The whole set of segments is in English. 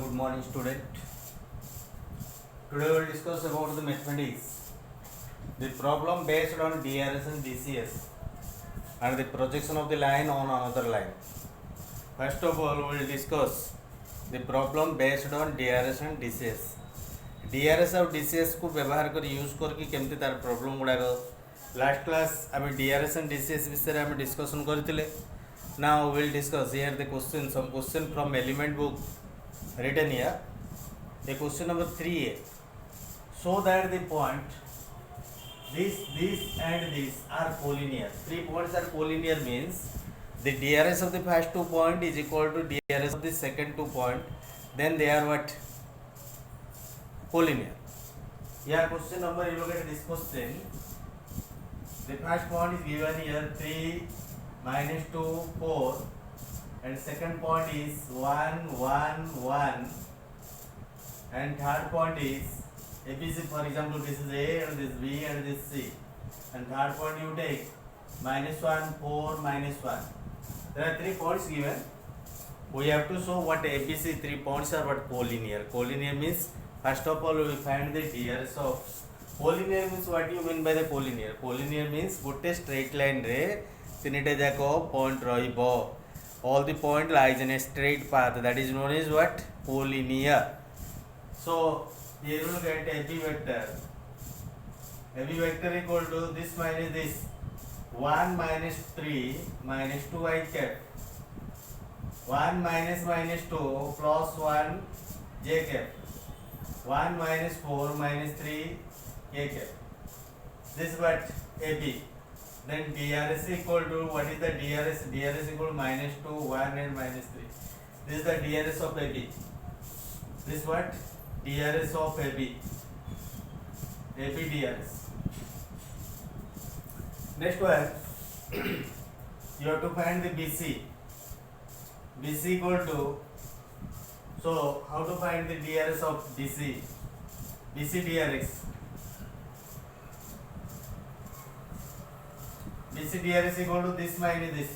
Good morning, student. Today we will discuss about the mathematics, the problem based on DRS and DCS, and the projection of the line on another line. First of all, we will discuss the problem based on DRS and DCS. DRS और DCS को व्यवहार कर use करके केमती तार problem गुड़ाक last class आम DRS and DCS विषय में डिस्कसन करते. Now we will discuss here the question, some question from element book written here. The question number 3a. Show that the point this and this are collinear. 3 points are collinear means the DRS of the first 2 point is equal to DRS of the second 2 point. Then they are what? Collinear. Here question number, you look at this question. The first point is given here 3 minus 2 4 and second point is 1 1 1 and third point is ABC. For example, this is A and this B and this C, and third point you take minus 1 4 minus 1. There are 3 points given. We have to show what ABC 3 points are what collinear. Collinear means first of all we will find the DRS of. Collinear means what you mean by the collinear? Collinear means gote straight line re तीनटे जाक point रहिबो. All the point lies in a straight path, that is known as what? Collinear. So here we will get AB vector. AB vector equal to this minus this, 1 minus 3 minus 2 I cap, 1 minus 2 plus 1 j cap, 1 minus 4 minus 3 k cap. This is what AB. Then DRS equal to, what is the DRS? DRS equal to minus 2, 1 and minus 3. This is the DRS of AB. This what? DRS of AB. AB DRS. Next one, you have to find the BC. BC equal to, so how to find the DRS of BC? BC DRS. BC DRS equal to this minus this,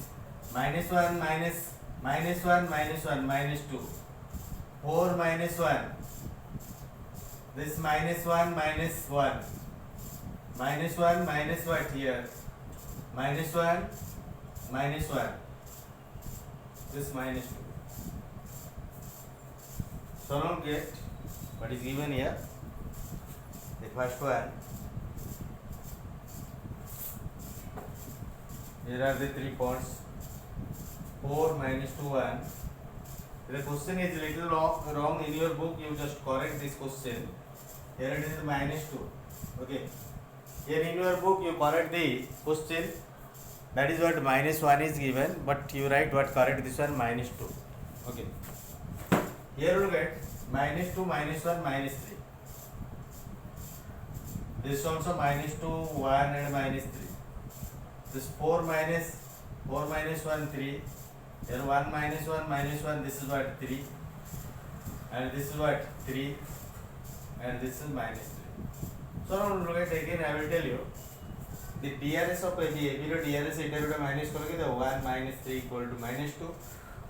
minus 1 minus 1 minus 1 minus 2, 4 minus 1, this minus 1 minus 1, minus 1 minus what here, minus 1 minus 1, this minus 2. So now get what is given here. The first one, here are the 3 points, 4 minus 2 1. The question is little wrong in your book, you just correct this question. Here it is minus 2. Okay, here in your book you correct the question, that is what minus 1 is given, but you write what correct this one, minus 2. Okay, here you get minus 2 minus 1 minus 3. This also minus 2 1 and minus 3. This 4 minus 1 3, here 1 minus 1, this is what 3, and this is what 3, and this is minus 3. So now look at again, I will tell you the DRS of AB. AB row DRS इधर minus करके तो 1 minus 3 equal to minus 2,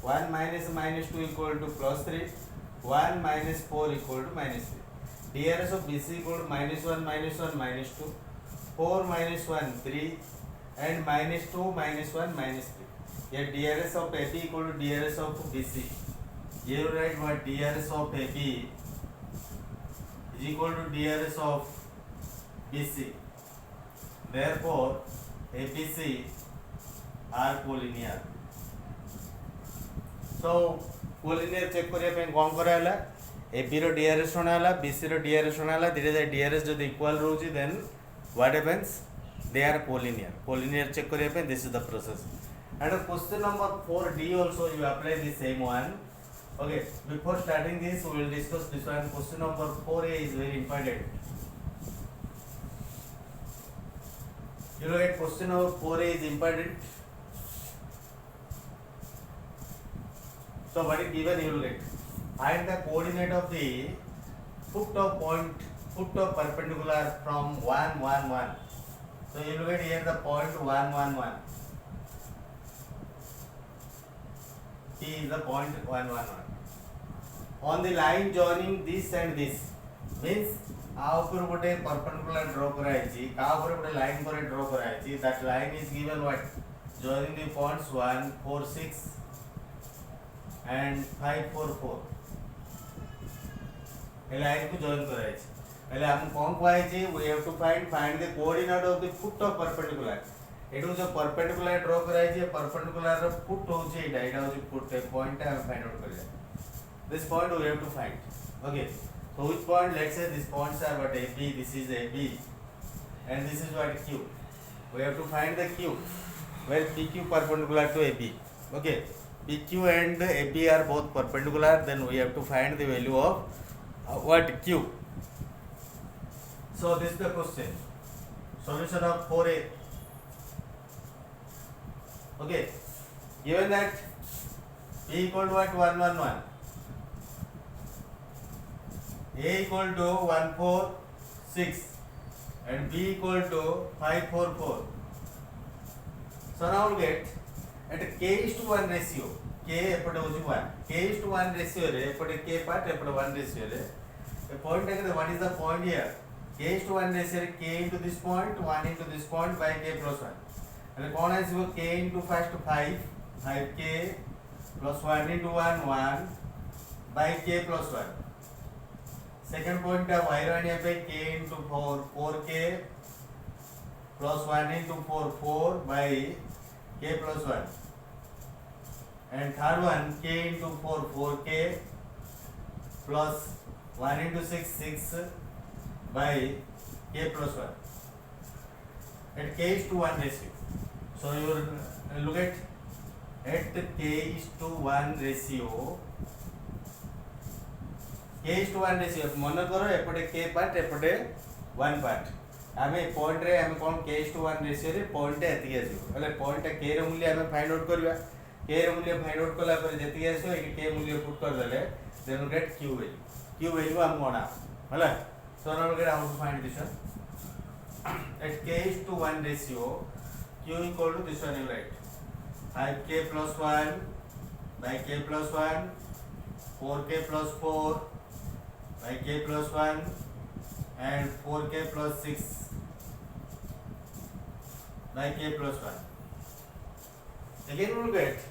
1 minus 2 equal to plus 3, 1 minus 4 equal to minus 3. DRS of BC equal to minus 1 minus 2, 4 minus 1 3, and minus 2 minus 1 minus 3. Here DRS of AB equal to DRS of BC. Here you write what DRS of AB is equal to DRS of BC. Therefore ABC are collinear. So collinear check करिया पे कौन करा है? AB रो DRS होना है, BC रो DRS होना है. धीरे धीरे DRS जो equal रोची, then what happens? They are collinear. Collinear check करिए पे, this is the process. And question number 4D also you apply the same one. Okay, before starting this we will discuss this one. Question number 4A is very important. You look at question number 4A is important. So what is given, you look at, find the coordinate of the foot of perpendicular from 1 1 1. So you look at here the point 1 1 1. P is the point 1 1 1. on the line joining this and this means आ ऊपर गोटे perpendicular draw कराइछि का ऊपर गोटे line पर draw कराइछि that line is given what joining the points 1 4 6 and 5 4 4 A line को join कराइछि पहले हम कोन कहै we have to find the coordinate of the foot of perpendicular एटू जो परपेंडिकुलर ड्रॉ कराइछि परपेंडिकुलर रो फुट होछि एटा होछि फुट पॉइंट हम फाइंड आउट करिया this point we have to find okay so which point let's say these points are what AB this is AB and this is what Q we have to find the Q where PQ perpendicular to AB okay PQ and AB are both perpendicular then we have to find the value of what Q so this is the question solution of 4A okay given that P equal to what 1 1 1 A equal to 1 4 6 and B equal to 5 4 4 so now we get at K is to 1 ratio K एपटे होची 1 K is to 1 ratio रे एपटे K part एपटे 1 ratio रे a point take what is the point here K is to 1 ratio रे K into this point 1 into this point by K plus 1 and कौन आसीबो K into first 5 5K plus 1 into 1 1 by K plus 1 second point का y1 यहाँ पे K into 4 4K plus 1 into 4 4 by K plus 1 and third one K into 4 4K plus 1 into 6 6 by K plus 1 at K is to 1 ratio so you look at K is to 1 ratio K is to 1 ratio मन करो एपटे K part एपटे 1 part आमे point रे आमे कोन K is to 1 ratio रे point एति आसीबो अले point K रे मूल्य आमे फाइंड आउट करबा K रे मूल्य फाइंड आउट करला पर जेति आसो ए K मूल्य पुट कर देले देन गेट Q value हम कोना हला so now get how to find this one at K is to 1 ratio Q equal to this one you write 5K plus 1 by K plus 1 4K plus 4 by K plus 1 and 4K plus 6 by K plus 1 again we will get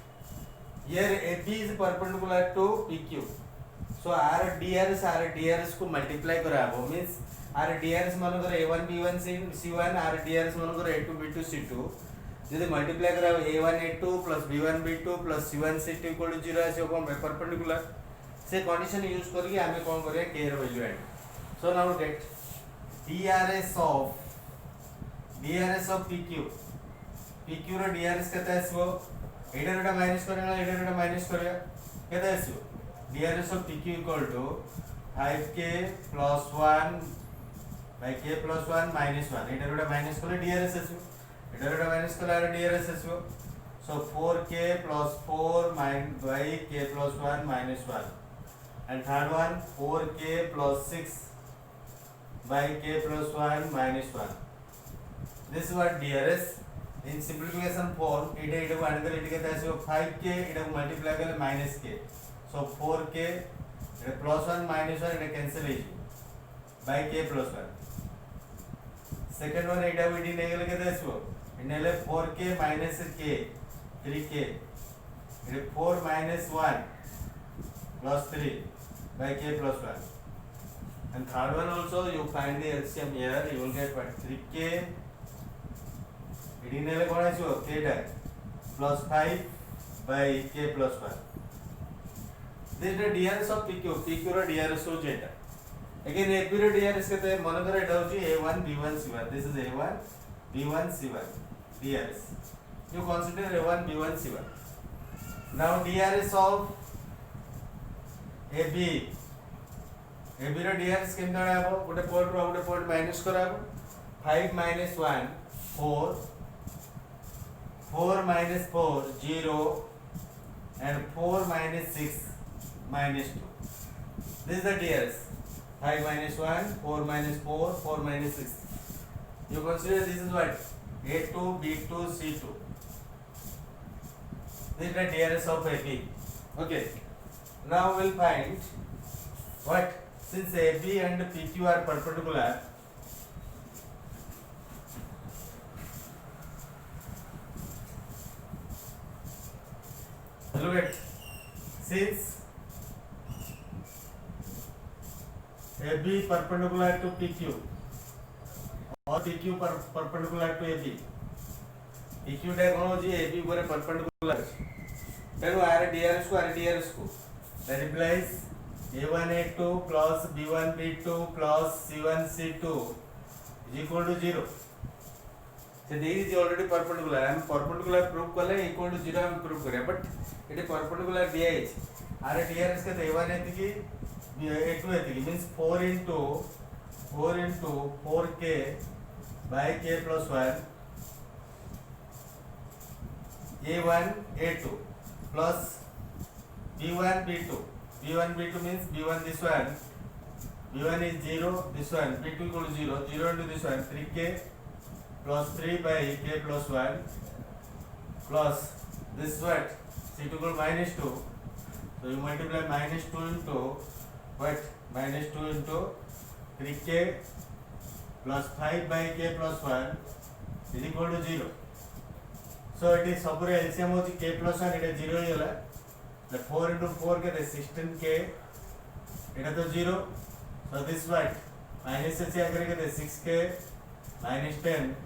here AB is perpendicular to PQ so R DRS को multiply कराबो means R DRS मानकर A1 B1 C1 R DRS मानकर A2 B2 C2 यदि multiply कराबो A1 A2 plus B1 B2 plus C1 C2 equal to 0 आसे कोन perpendicular से condition use करके हमें कोन करिया K रो वैल्यू एड so now get DRS of PQ रो DRS केते आसीबो एटा रेटा माइनस करना एटा रेटा माइनस करिया केते आसीबो DRS of PQ equal to 5K plus 1 by K plus 1 minus 1 एटा रेटा माइनस करले DRS आसीबो एटा रेटा माइनस करले DRS आसीबो so 4K plus 4 by K plus 1 minus 1 and third one 4K plus 6 by K plus 1 minus 1 this is what DRS in simplification form ita another ita kete asibo 5K ita multiply kale minus K so 4K ita plus 1 minus 1 ita cancel heji by K plus 1 second one ita iti negale kete asibo inele 4K minus K 3K ita 4 minus 1 plus 3 by K plus 1 and third one also you find the LCM here you will get what 3K it inele kona asibo K da plus 5 by K plus 1 this is the DRS of PQ ro DRS ho jeta again AP ro DRS kete mane kare eta hochi A1 B1 C1 this is A1 B1 C1 DRS you consider A1 B1 C1 now DRS of AB row DRS केम दणाबो गोटे point रो गोटे point minus कराबो 5 minus 1 4 4 minus 4 0 and 4 minus 6 minus 2 this is the DRS 5 minus 1 4 minus 4 4 minus 6 you consider this is what A2 B2 C2 this is the DRS of AP okay now we'll find what since AB and PQ are perpendicular, look at since AB perpendicular to PQ or PQ perpendicular to AB, PQ टा कौन होची AB ऊपर perpendicular तेणु are DRS को that implies A1 A2 plus B1 B2 plus C1 C2 is equal to 0. So this is already perpendicular. I am perpendicular proof कले equal to 0 हम proof करें, but it is perpendicular दिया है. Are DRS का A1 है कि A2 है कि means 4 into 4k by k plus 1 A1 A2 plus B1 B2. B1 B2 means B1 this one, B1 is 0, this one, B2 equal to 0, 0 into this one, 3k plus 3 by k plus 1 plus this what, C2 equal to minus 2. So you multiply minus 2 into what, minus 2 into 3k plus 5 by k plus 1 is equal to 0. So it is सबरे LCM होती k plus 1 it is 0 ही होला. The 4 into 4 के 16k इटा तो 0. So this what minus से आकर के 6k minus 10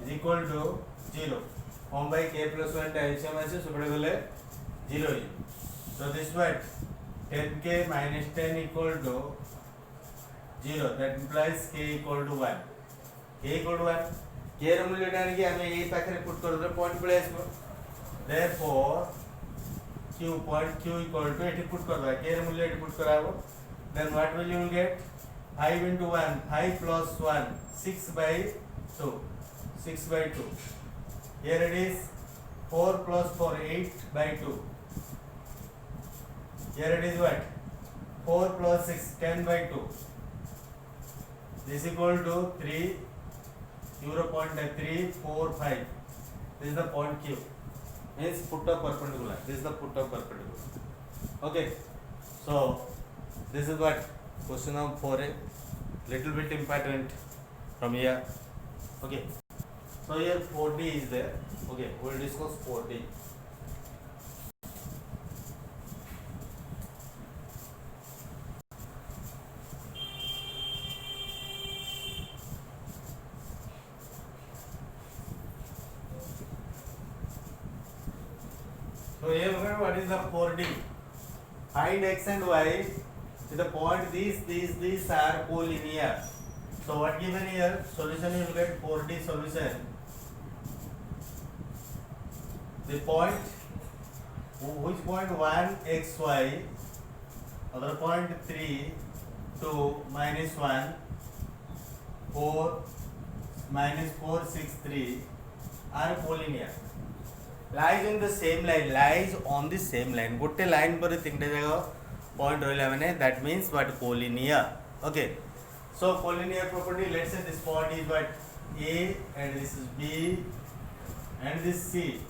is equal to 0. Form by k plus 1 LCM ऐसे सुपड़े बोले 0 ही. So this what 10k minus 10 equal to 0. That implies k equal to 1. K equal to 1. K ର मूल्य ଟାଣି କି ଆମେ ଏଇ ପାଖରେ ପୁଟ୍ କରିଦେଲେ ପଏଣ୍ଟ ପଳେଇ ଆସିବ. Therefore q point q equal to एठी पुट कर दवा k ର मूल्य एठी पुट कराबो. Then what will you will get 5 into 1 5 plus 1 6 by 2 6 by 2. Here it is 4 plus 4 8 by 2. Here it is what 4 plus 6 10 by 2. This equal to 3 0.3 4 5. This is the point q. Means put of perpendicular. This is the put of perpendicular. Okay. So this is what question number 4a. Little bit important from here. Okay. So here 4d is there. Okay. We will discuss 4d. So here what is the 4D? Find x and y. See the point these are collinear. So what given here? Solution you will get 4D solution. The point which point 1 x y, other point 3 2 minus 1 4 minus 4 6 3 are collinear. Lies in the same line, lies on the same line. गोटे line पर तीनटे जगह point रहला माने that means what collinear. Okay. So collinear property, let's say this point is what A and this is B and this C.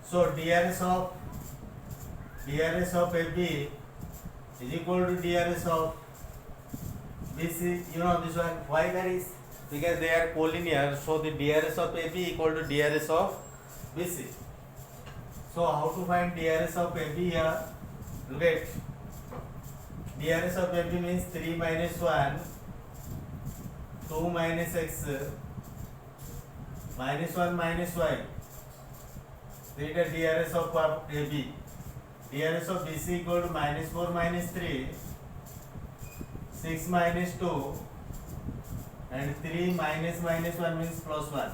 So DRS of AB is equal to DRS of BC. You know this one. Why that is? Because they are collinear. So the DRS of AB equal to DRS of BC. So how to find DRS of AB here? Look at DRS of AB means 3 minus 1 2 minus x minus 1 minus y. This is DRS of AB. DRS of BC equal to minus 4 minus 3 6 minus 2 and 3 minus minus 1 means plus 1.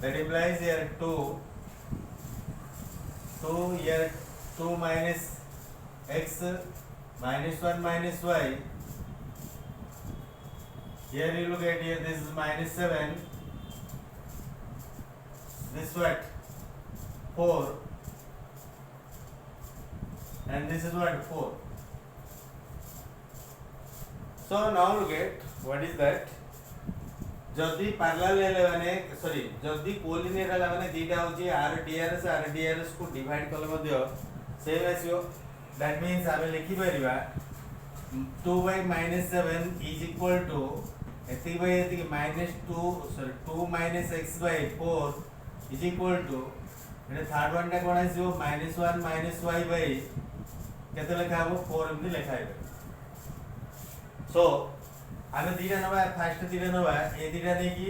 That implies here 2 here 2 minus x minus 1 minus y. Here you look at here, this is minus 7, this what 4 and this is what 4. So now look at what is that. जदि parallel हेले माने sorry जदि collinear हेला माने दीटा होची are DRS को divide कले मध्य same आसीयो. that means आमे लिखि परिबा 2 by minus 7 is equal to एति by एति -2 minus x by 4 is equal to Etah third one टा कोन आसीबो -1 minus y by केते लेखा हबो 4 एमति लेखा हेबे सो आमे दीटा नबा फर्स्ट दीटा नबा ए दीटा ने की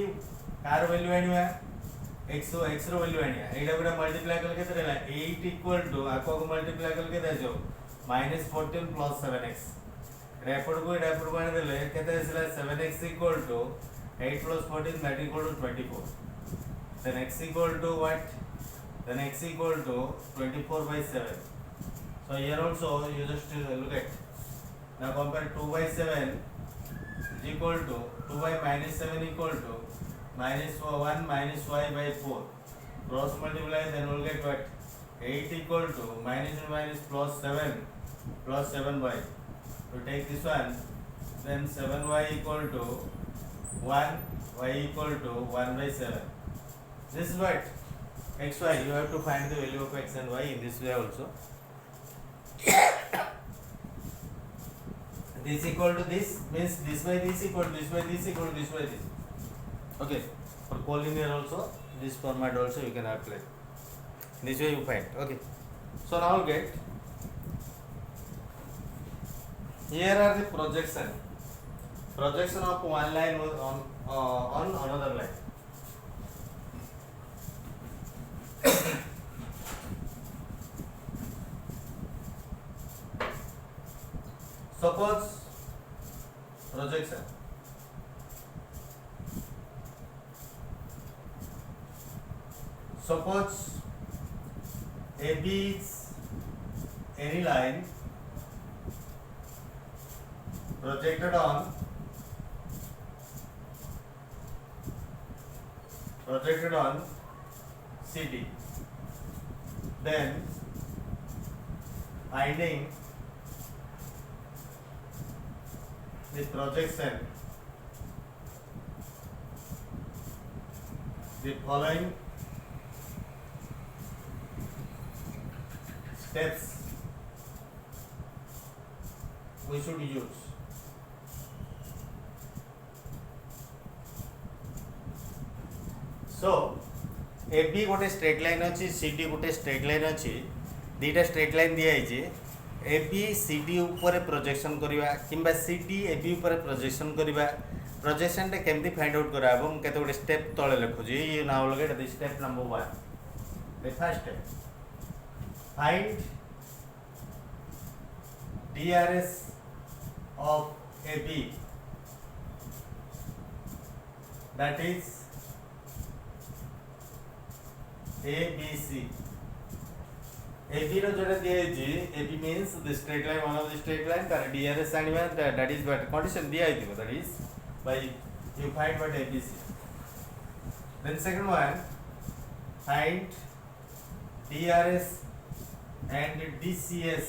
कार वैल्यू आनिबा x रो वैल्यू आनिया एटा गुडा मल्टीप्लाई करले केते रहला 8 equal to आको को मल्टीप्लाई करले केते आजो -14 plus 7x रेपड को रेपड को आने देले केते आसला 7x equal to 8 plus 14 that equal to 24 then x equal to what then x equal to 24 by 7 so here also you just look at now compare 2 by 7 is equal to 2 by minus 7 equal to minus 1 minus y by 4 cross multiply then we'll get what 8 equal to minus minus plus 7 plus 7y to take this one then 7y equal to 1 y equal to 1 by 7 this is what xy you have to find the value of x and y in this way also this equal to this means this by this equal to this by this equal to this by this okay for collinear also this format also you can apply this way you find okay so now get here are the projection of one line on another line suppose projection suppose AB is any line projected on CD then finding the projection the following steps we should use so AB गोटे straight line अच्छी CD गोटे straight line अच्छी दीटा straight line दिया है AB CD ऊपर projection करवा किंबा CD AB ऊपर प्रोजेक्शन करवा प्रोजेक्शन टे केमती फाइंड आउट करा हम केते गोटे स्टेप तळे लिखुजी you now look at the step number 1 the first step find DRS of AB that is ABC AB रो जोटा दिया है AB means the straight line one of the straight line तार DRS आनिबा that is what condition दिया है that is by you find what ABC then second one find DRS and DCS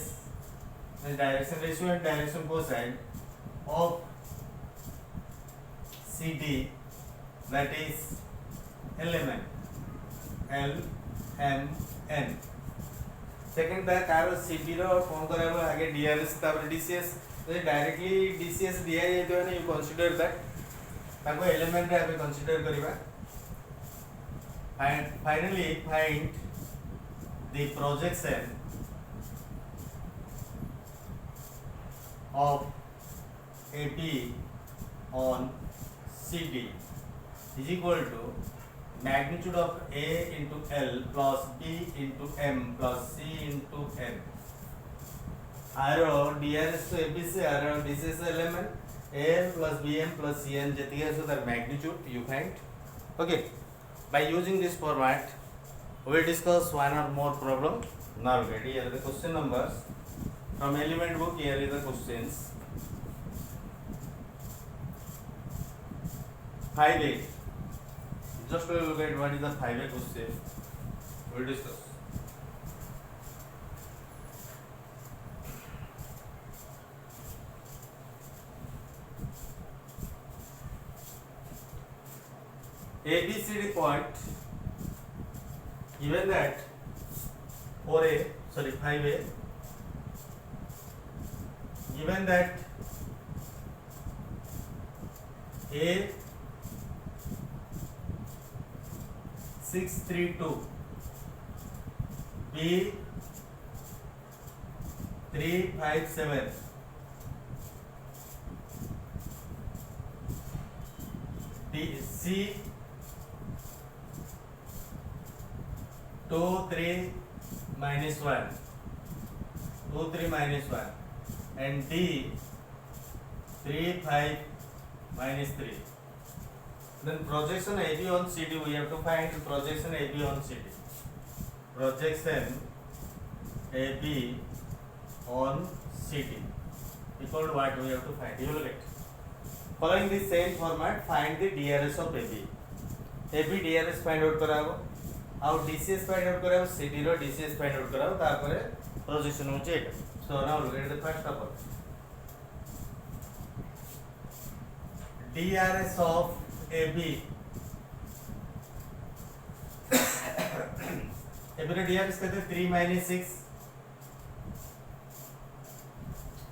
the direction ratio and direction cosine of CD that is LMN LMN second ता car CD रो phone करबो आगे DRS तापर DCS तो directly DCS दिया जाय तो you consider that ताको element रे हमें कंसीडर करबा and finally find the projection of AB on CD is equal to magnitude of A into L plus B into M plus C into N. Arrow DRS to ABC arrow DCS element A plus BM plus CN jetiya so that magnitude you find. Okay. By using this format, we will discuss one or more problem. Now get here the question numbers from element book. Here is the questions. 5A. Just to look at what is the 5A question. We will discuss. ABCD point given that 5A given that A 632, B 357, D C 2 3 minus 1, 2 3 minus 1, and D 3 5 minus 3. Then projection AB on CD, we have to find projection AB on CD. Projection AB on CD equal to what we have to find? You will get. Following the same format, find the DRS of AB. AB DRS find out कराओ, और DCS find out कराओ, CD रो DCS find out कराओ, तापर projection हो जाएगा. So now look at the first of all. DRS of AB. AB row DRS कहते हैं 3 minus 6,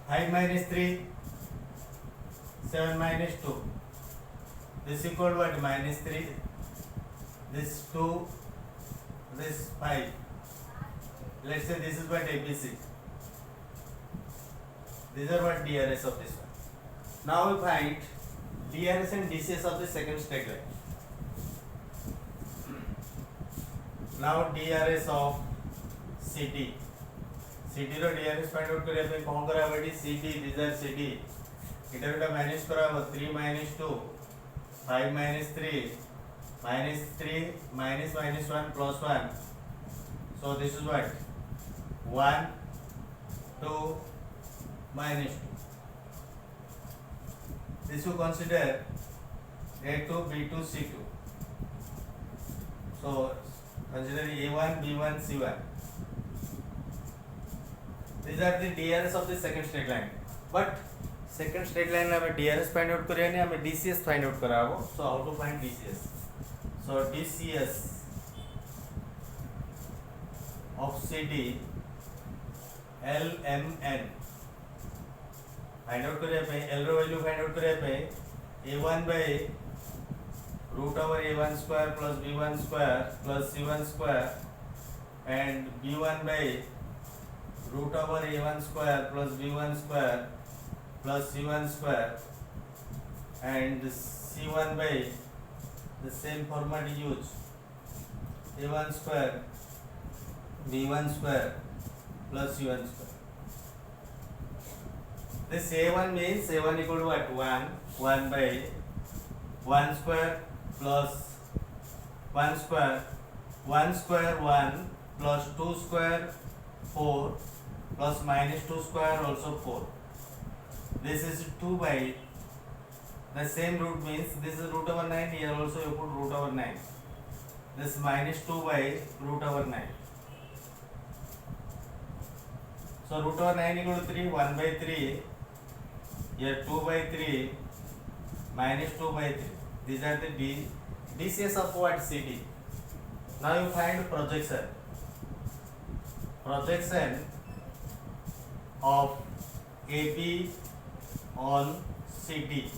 5 minus 3, 7 minus 2. This equal to what? Minus 3. This 2. This 5. Let's say this is what ABC. These are what DRS of this one. Now we find DRS and DCS of the second straight line. Now DRS of CD. CD रो DRS find out करिया पे कौन करा बेटी CD, these are CD. इधर उधर minus करा वो 3 minus 2, 5 minus 3, minus 3 minus minus 1 plus 1. So this is what? 1, 2, minus 2. This you consider A2, B2, C2. So consider A1, B1, C1. These are the DRS of the second straight line. But second straight line में हमें DRS find out करिया नहीं, हमें DCS find out कराओ. So how to find DCS? So DCS of CD LMN find out करिया पे L रो value find out करिया पे A1 by root over A1 square plus B1 square plus C1 square and B1 by root over A1 square plus B1 square plus C1 square and C1 by the same format used A1 square B1 square plus C1 square. This A1 means A1 equal to what? 1 by 1 square plus 1 square 1 square 1 plus 2 square 4 plus minus 2 square also 4. This is 2 by the same root means this is root over 9, here also you put root over 9. This minus 2 by root over 9. So root over 9 equal to 3, 1 by 3, here 2 by 3, minus 2 by 3. These are the DCS of what? CD. Now you find projection. Projection of AB on CD.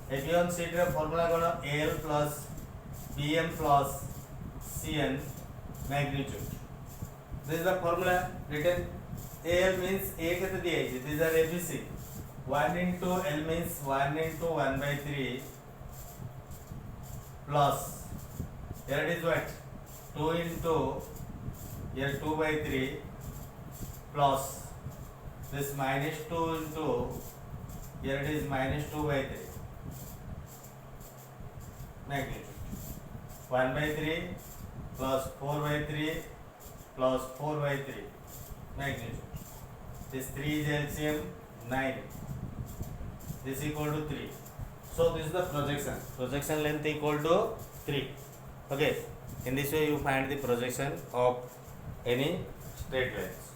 AB on CD का formula कौन? AL plus BM plus CN magnitude. This is the formula written. AL means A के तो दिया है. These are ABC. 1 into L means 1 into 1 by 3 plus here it is what? 2 into here 2 by 3 plus this minus 2 into here it is minus 2 by 3 magnitude 1 by 3 plus 4 by 3 plus 4 by 3 magnitude. This 3 is LCM 9. This equal to 3. So this is the projection. Projection length equal to 3. Okay. In this way you find the projection of any straight lines.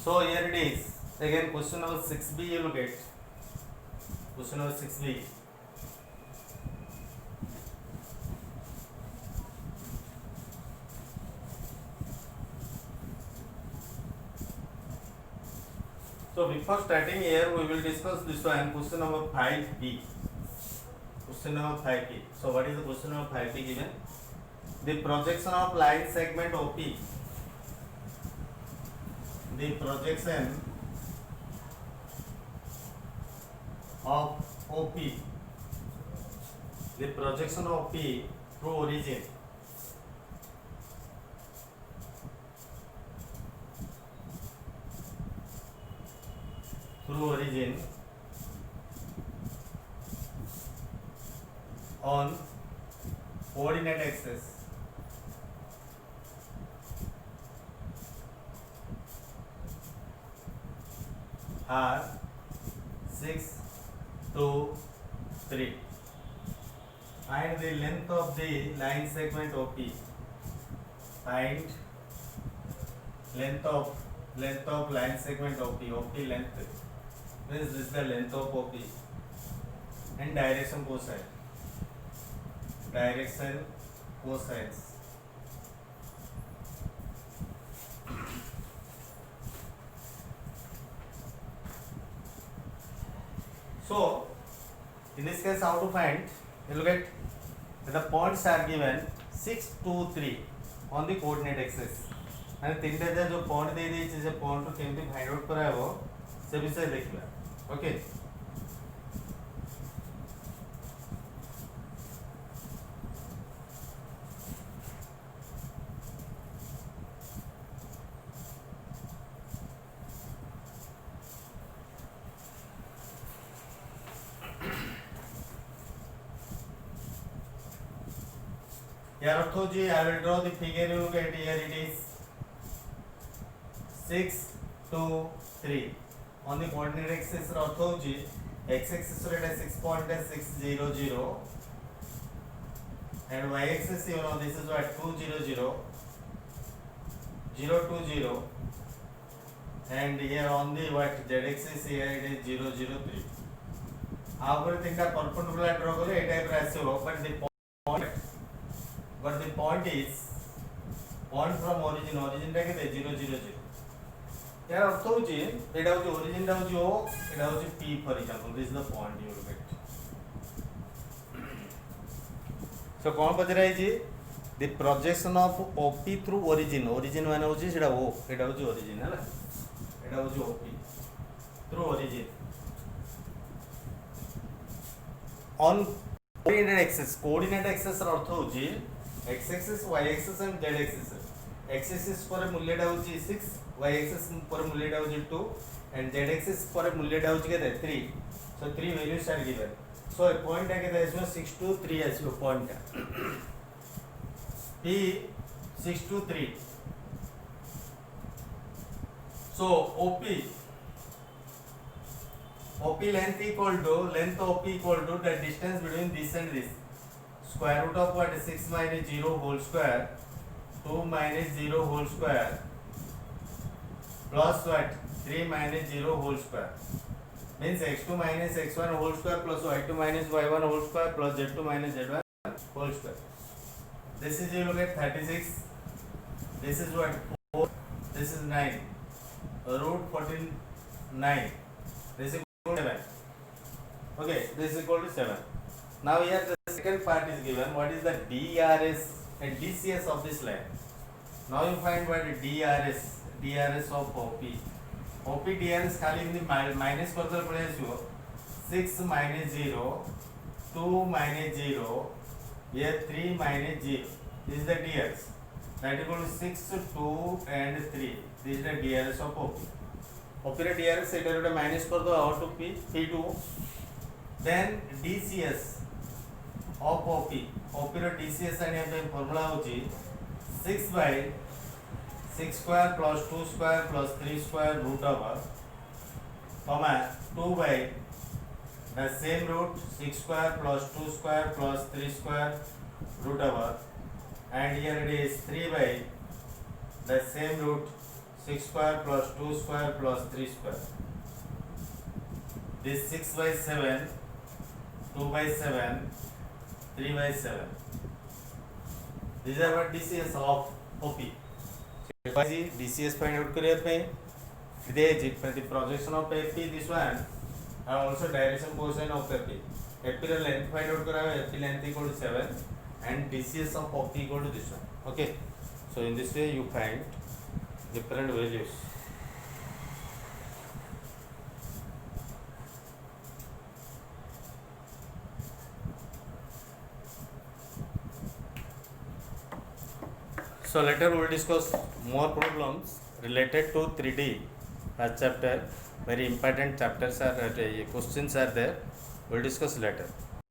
So here it is. Again, question number 6b you look at. Question number 6b. So before starting here, we will discuss this one. Question number 5b. Question number 5b. So what is the question number 5b given? The projection of line segment OP. The projection of OP. The projection of OP through origin. Through origin on coordinate axis are 6, 2, 3. Find the length of the line segment OP. Find length of line segment OP. OP length means this is the length of OP and direction cosine. Direction cosines. So in this case, how to find? You look at the points are given 6, 2, 3 on the coordinate axis. And तीनटा जो point दे देइछि से point को केमति find out कराबो से विषय देखिबा. Okay. Here Arthoji, I will draw the figure. You look at here, it is 6, 2, 3. On the coordinate axis, Arthoji, x-axis is 6.600 and y-axis, you know, this is what 200, 020, and here on the what z-axis here it is 003. Our thing that perpendicular draw kare a type ratio, but the point is point from origin take 000. यार अर्थ होची एटा होची origin टा होची ओ एटा होची p for example this is the point you will get. So कोन पचराई छी the projection of OP through origin. Origin माने होची सेटा ओ एटा होची ओरिजिन हैला. एटा होची OP through origin on coordinate axis. Coordinate axis र अर्थ होची x axis y axis and z axis. x axis पर मूल्यटा होची 6, y एक्सिस पर मूल्यटा होची 2 एंड z एक्सिस पर मूल्यटा होची केते 3. So 3 values are given. So point टा केते आसो 6 to 3 आसो पॉइंट टा p 6 to 3. So OP length equal to length of OP equal to the distance between this and this. Square root of what? 6 minus 0 whole square, 2 minus 0 whole square, plus what? 3 minus 0 whole square. Means x2 minus x1 whole square plus y2 minus y1 whole square plus z2 minus z1 whole square. This is, you look at 36. This is what? 4. This is 9. Root 49. This is equal to 7. Okay, this is equal to 7. Now here the second part is given. What is the DRS and DCS of this line? Now you find what DRS of OP. OP DRS खाली in the minus करते पड़े जो 6 minus 0, 2 minus 0, here 3 minus 0. This is the DRS. That is equal to 6, 2 and 3. This is the DRS of OP. OP रे DRS से इधर उधर minus कर दो out to P2. Then DCS of OP. OP row DCS आने पे formula होची 6 by 6 square plus 2 square plus 3 square root over, comma 2 by the same root 6 square plus 2 square plus 3 square root over, and here it is 3 by the same root 6 square plus 2 square plus 3 square. This 6 by 7, 2 by 7, 3 by 7. These are what DCS of OP. So DCS find out करिए पे the projection of AP this one and also direction portion of AP. AP length find out करा AP length equal to 7 and DCS of OP equal to this one. Okay. So in this way you find different values. So later we will discuss more problems related to 3D first chapter. Very important chapters are questions are there. We will discuss later.